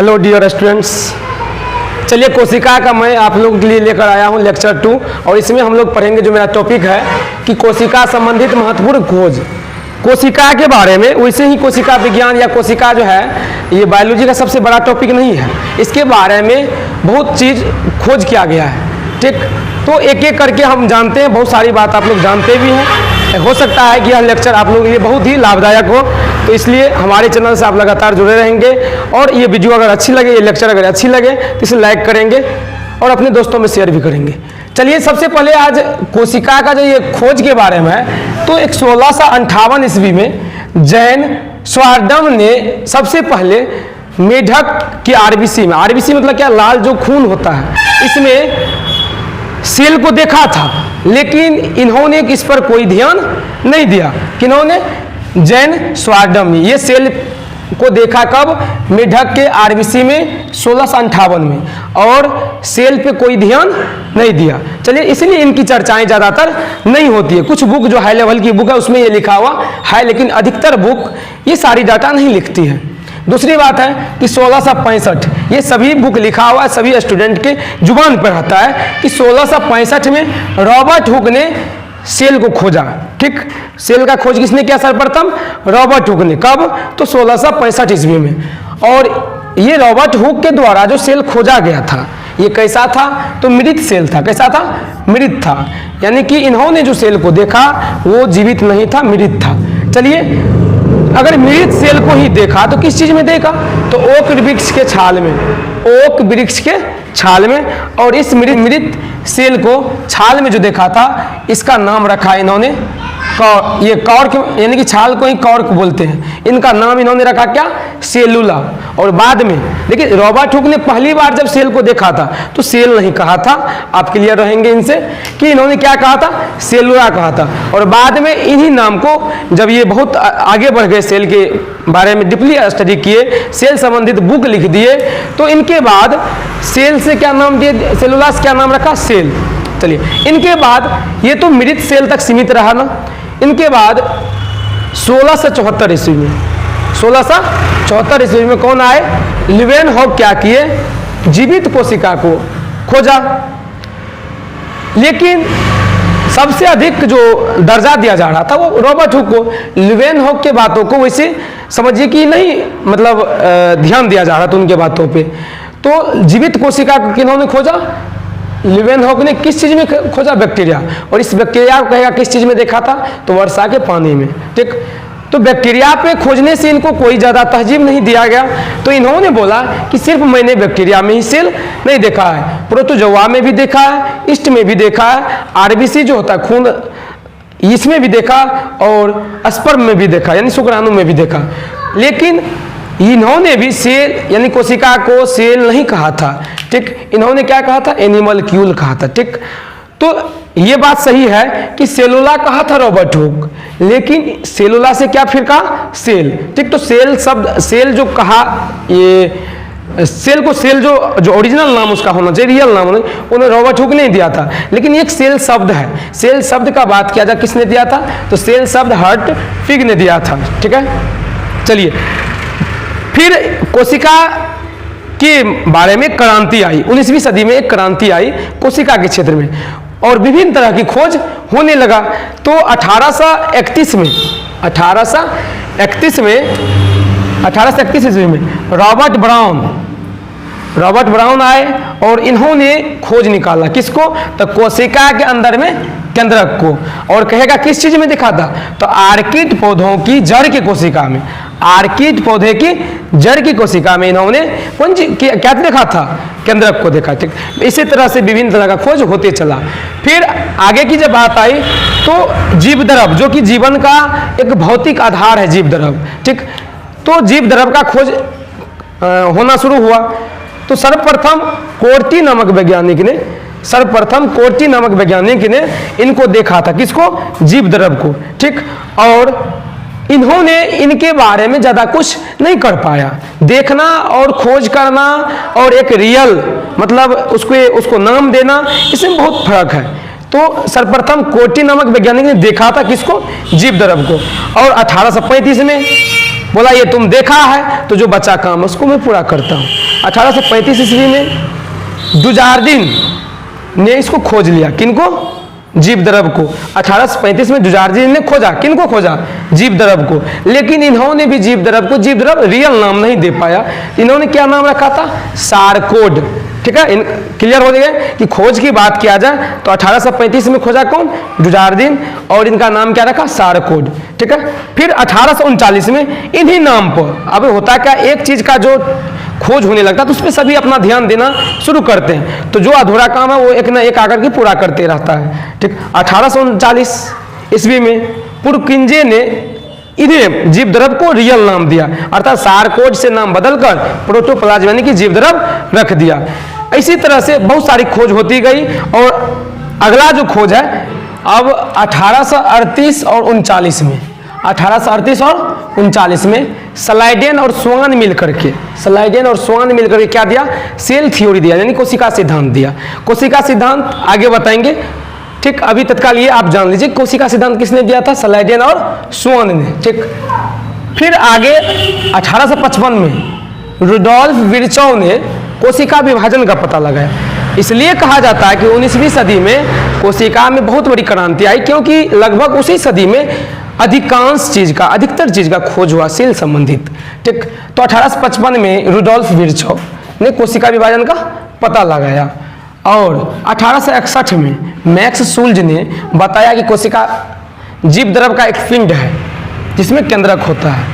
Hello dear students, चलिए कोशिका का मैं आप लोगों के लिए लेकर आया हूँ लेक्चर 2 और इसमें हम लोग पढ़ेंगे जो मेरा टॉपिक है कि कोशिका संबंधित महत्वपूर्ण खोज। कोशिका के बारे में वैसे ही कोशिका विज्ञान या कोशिका जो है ये बायोलॉजी का सबसे बड़ा टॉपिक नहीं है, इसके बारे में बहुत चीज़ खोज किया गया है। ठीक, तो एक एक करके हम जानते हैं, बहुत सारी बात आप लोग जानते भी हैं। हो सकता है कि यह लेक्चर आप लोगों के लिए बहुत ही लाभदायक हो, तो इसलिए हमारे चैनल से आप लगातार जुड़े रहेंगे और ये वीडियो अगर अच्छी लगे, ये लेक्चर अगर अच्छी लगे तो इसे लाइक करेंगे और अपने दोस्तों में शेयर भी करेंगे। चलिए सबसे पहले आज कोशिका का जो ये खोज के बारे में है, तो 1658 ईस्वी में जैन स्वार्डम ने सबसे पहले मेढक की आरबीसी में, आरबीसी मतलब क्या, लाल जो खून होता है, इसमें सेल को देखा था, लेकिन इन्होंने इस पर कोई ध्यान नहीं दिया। किन्होंने? जैन स्वार्डम ने ये सेल को देखा कब? मेढक के आरबीसी में 1658 में, और सेल पे कोई ध्यान नहीं दिया। चलिए, इसलिए इनकी चर्चाएं ज़्यादातर नहीं होती है। कुछ बुक जो हाई लेवल की बुक है उसमें ये लिखा हुआ है, लेकिन अधिकतर बुक ये सारी डाटा नहीं लिखती है। दूसरी बात है कि 1665 ये सभी बुक लिखा हुआ है, सभी स्टूडेंट के जुबान पर रहता है कि 1665 में रॉबर्ट हुक ने सेल को खोजा। ठीक, सेल का खोज किसने किया सर्वप्रथम? रॉबर्ट हुक ने। कब? तो 1665 ईस्वी में। और ये रॉबर्ट हुक के द्वारा जो सेल खोजा गया था ये कैसा था? तो मृत सेल था। कैसा था? मृत था, यानी कि इन्होंने जो सेल को देखा वो जीवित नहीं था, मृत था। चलिए, अगर मृत सेल को ही देखा तो किस चीज में देखा? तो ओक वृक्ष के छाल में, ओक वृक्ष के छाल में। और इस मृत सेल को छाल में जो देखा था इसका नाम रखा इन्होंने ये कॉर्क, यानी कि छाल को ही कॉर्क बोलते हैं। इनका नाम इन्होंने रखा क्या? सेलुला। और बाद में देखिए, रॉबर्ट हुक ने पहली बार जब सेल को देखा था तो सेल नहीं कहा था, आप क्लियर रहेंगे इनसे कि इन्होंने क्या कहा था? सेलुला कहा था। और बाद में इन्हीं नाम को जब ये बहुत आगे बढ़ गए, सेल के बारे में डीपली स्टडी किए, सेल संबंधित बुक लिख दिए, तो इनके बाद सेल से क्या नाम दिए? सेलुला से क्या नाम रखा? सेल। चलिए, इनके बाद ये तो मृत सेल तक सीमित रहा ना। इनके बाद 1674 ईस्वी में, 1674 ईस्वी में कौन आए? लीवेनहॉक क्या किए? जीवित कोशिका को खोजा। लेकिन सबसे अधिक जो दर्जा दिया जा रहा था वो रॉबर्ट हुक को। लीवेनहॉक के बातों को वैसे समझिए कि नहीं, मतलब ध्यान दिया जा रहा था उनके बातों पे। तो जीवित कोशिका को किन्होंने खोजा? लीवेनहॉक ने। किस चीज में खोजा? बैक्टीरिया। और इस बैक्टीरिया को कहेगा किस चीज में देखा था? तो वर्षा के पानी में। ठीक, तो बैक्टीरिया पे खोजने से इनको कोई ज्यादा तहजीब नहीं दिया गया, तो इन्होंने बोला कि सिर्फ मैंने बैक्टीरिया में ही सेल नहीं देखा है, प्रोटोजोआ में भी देखा है, ईस्ट में भी देखा है, आरबीसी जो होता है खून, इसमें भी देखा, और स्पर्म में भी देखा, यानी शुक्राणु में भी देखा। लेकिन इन्होंने भी सेल यानी कोशिका को सेल नहीं कहा था। ठीक, इन्होंने क्या कहा था? एनिमलक्यूल कहा था। ठीक, तो ये बात सही है कि सेलुला कहा था रॉबर्ट हुक, लेकिन सेलुला से क्या फिर कहा? सेल। ठीक, तो सेल शब्द, सेल जो कहा, ये सेल को, सेल जो ओरिजिनल नाम उसका होना चाहिए, रियल नाम होना, उन्हें रॉबर्ट हुक ने दिया था। लेकिन एक सेल शब्द है, सेल शब्द का बात किया जाए किसने दिया था? तो सेल शब्द हर्ट फिग ने दिया था। ठीक है, चलिए, फिर कोशिका के बारे में क्रांति आई। 19वीं सदी में एक क्रांति आई कोशिका के क्षेत्र में और विभिन्न तरह की खोज होने लगा। तो 1831 में 1831 ईस्वी में रॉबर्ट ब्राउन आए और इन्होंने खोज निकाला। किसको? तो कोशिका के अंदर में केंद्रक को। और कहेगा किस चीज में देखा था? तो आर्किड पौधों की जड़ की कोशिका में, आर्किड पौधे की जड़ की कोशिका में इन्होंने क्या देखा था? केंद्रक को देखा। ठीक, इसी तरह से विभिन्न तरह का खोज होते चला। फिर आगे की जब बात आई तो जीवद्रव, जो कि जीवन का एक भौतिक आधार है, जीवद्रव। ठीक, तो जीवद्रव का खोज होना शुरू हुआ। तो सर्वप्रथम कोर्टी नामक वैज्ञानिक ने इनको देखा था। किसको? जीवद्रव को। ठीक, और इन्होंने इनके बारे में ज्यादा कुछ नहीं कर पाया। देखना और खोज करना और एक रियल मतलब उसको नाम देना, इसमें बहुत फर्क है। तो सर्वप्रथम कोर्टी नामक वैज्ञानिक ने देखा था किसको? जीवद्रव को। और 1835 में बोला ये तुम देखा है तो जो बचा काम उसको मैं पूरा करता हूँ। 1835 ईस्वी में जुजारदीन ने इसको खोज लिया। किनको? जीवद्रव को। 1835 में जुजारदीन ने खोजा। किनको खोजा? जीवद्रव को। लेकिन इन्होंने भी जीवद्रव रियल नाम नहीं दे पाया। इन्होंने क्या नाम रखा था? सारकोड। ठीक है, क्लियर हो गया कि खोज की बात किया जाए तो 1835 में खोजा कौन? जुजारदीन, और इनका नाम क्या रखा? सारकोड। ठीक है, फिर 1839 में इन्हीं नाम पर, अब होता क्या, एक चीज का जो खोज होने लगता तो उस पर सभी अपना ध्यान देना शुरू करते हैं, तो जो अधूरा काम है वो एक ना एक आकर के पूरा करते रहता है। ठीक, 1839 ईस्वी में पुरकिंजे ने इन्हें जीवद्रव को रियल नाम दिया, अर्थात सारकोड से नाम बदलकर प्रोटोप्लाज्म यानी कि जीवद्रव रख दिया। इसी तरह से बहुत सारी खोज होती गई, और अगला जो खोज है अब 1838 और 39 में, 1838 और 39 में स्लाइडेन और स्वान मिलकर के क्या दिया? सेल थ्योरी दिया, यानी कोशिका सिद्धांत दिया। कोशिका सिद्धांत आगे बताएंगे। ठीक, अभी तत्काल ये आप जान लीजिए कोशिका सिद्धांत किसने दिया था? स्लाइडेन और स्वान ने। ठीक, फिर आगे 1855 में रुडोल्फ विर्चोव ने कोशिका विभाजन का पता लगाया। इसलिए कहा जाता है कि 19वीं सदी में कोशिका में बहुत बड़ी क्रांति आई, क्योंकि लगभग उसी सदी में अधिकतर चीज का खोज हुआ सेल संबंधित। ठीक, तो 1855 में रुडोल्फ विर्चोव ने कोशिका विभाजन का पता लगाया, और 1861 में मैक्स शुल्ज ने बताया कि कोशिका जीवद्रव का एक पिंड है जिसमें केंद्रक होता है।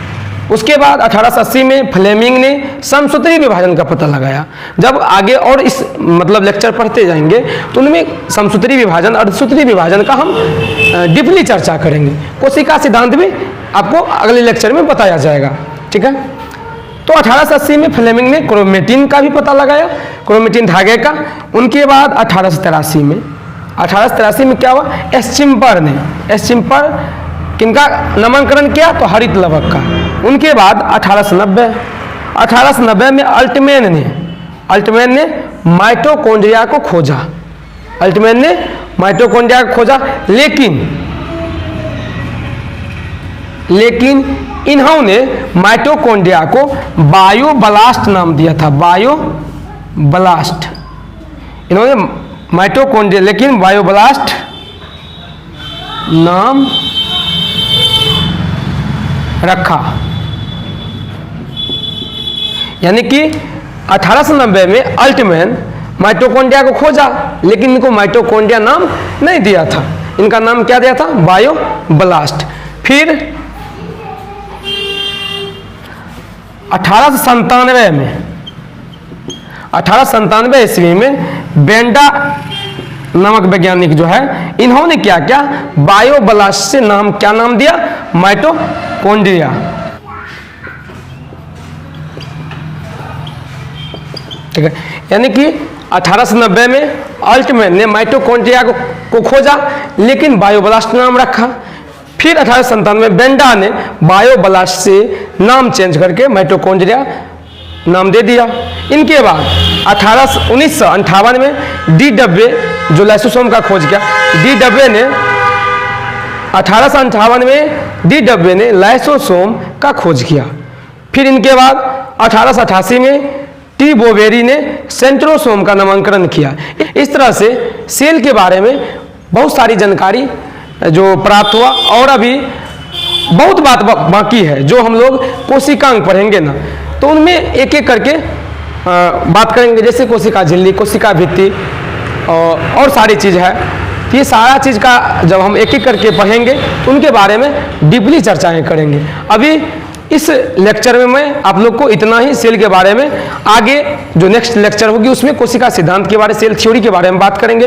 उसके बाद 1880 में फ्लेमिंग ने समसूत्री विभाजन का पता लगाया। जब आगे और इस लेक्चर पढ़ते जाएंगे तो उनमें समसूत्री विभाजन, अर्धसूत्री विभाजन का हम डीपली चर्चा करेंगे। कोशिका सिद्धांत भी आपको अगले लेक्चर में बताया जाएगा। ठीक है, तो 1880 में फ्लेमिंग ने क्रोमेटिन का भी पता लगाया, क्रोमेटिन धागे का। उनके बाद 1883 में क्या हुआ? एस्चिम्पर किनका नामांकन किया? तो हरित लवक का। उनके बाद 1890 में अल्टमैन ने माइटोकॉन्ड्रिया को खोजा। लेकिन इन्होंने माइटोकॉन्ड्रिया को बायोब्लास्ट नाम दिया था। बायोब्लास्ट, इन्होंने माइटोकॉन्ड्रिया लेकिन बायोब्लास्ट नाम रखा। यानी कि 1890 में अल्टमैन माइटोकॉन्ड्रिया को खोजा, लेकिन इनको माइटोकॉन्ड्रिया नाम नहीं दिया था। इनका नाम क्या दिया था? बायोब्लास्ट। फिर 1897 ईस्वी में बेंडा नामक वैज्ञानिक जो है, इन्होंने क्या किया? बायोब्लास्ट से क्या नाम दिया? माइटोकॉन्ड्रिया। ठीक है, यानी कि 1890 में अल्टमैन ने माइटोकॉन्ड्रिया को खोजा, लेकिन बायोब्लास्ट नाम रखा। फिर 1897 में बेंडा ने बायोब्लास्ट से नाम चेंज करके माइटोकॉन्ड्रिया नाम दे दिया। इनके बाद 1958 में डी डब्बे जो लाइसोसोम का खोज किया, डी डब्बे ने लाइसोसोम का खोज किया। फिर इनके बाद 1888 में टी बोवेरी ने सेंट्रोसोम का नामकरण किया। इस तरह से सेल के बारे में बहुत सारी जानकारी जो प्राप्त हुआ, और अभी बहुत बात बाकी है जो हम लोग कोशिकांग पढ़ेंगे ना, तो उनमें एक एक करके बात करेंगे, जैसे कोशिका झिल्ली, कोशिका भित्ति और सारी चीज़ है। तो ये सारा चीज़ का जब हम एक एक करके पढ़ेंगे तो उनके बारे में डीपली चर्चाएं करेंगे। अभी इस लेक्चर में मैं आप लोग को इतना ही सेल के बारे में, आगे जो नेक्स्ट लेक्चर होगी उसमें कोशिका सिद्धांत के बारे, सेल थ्योरी के बारे में बात करेंगे।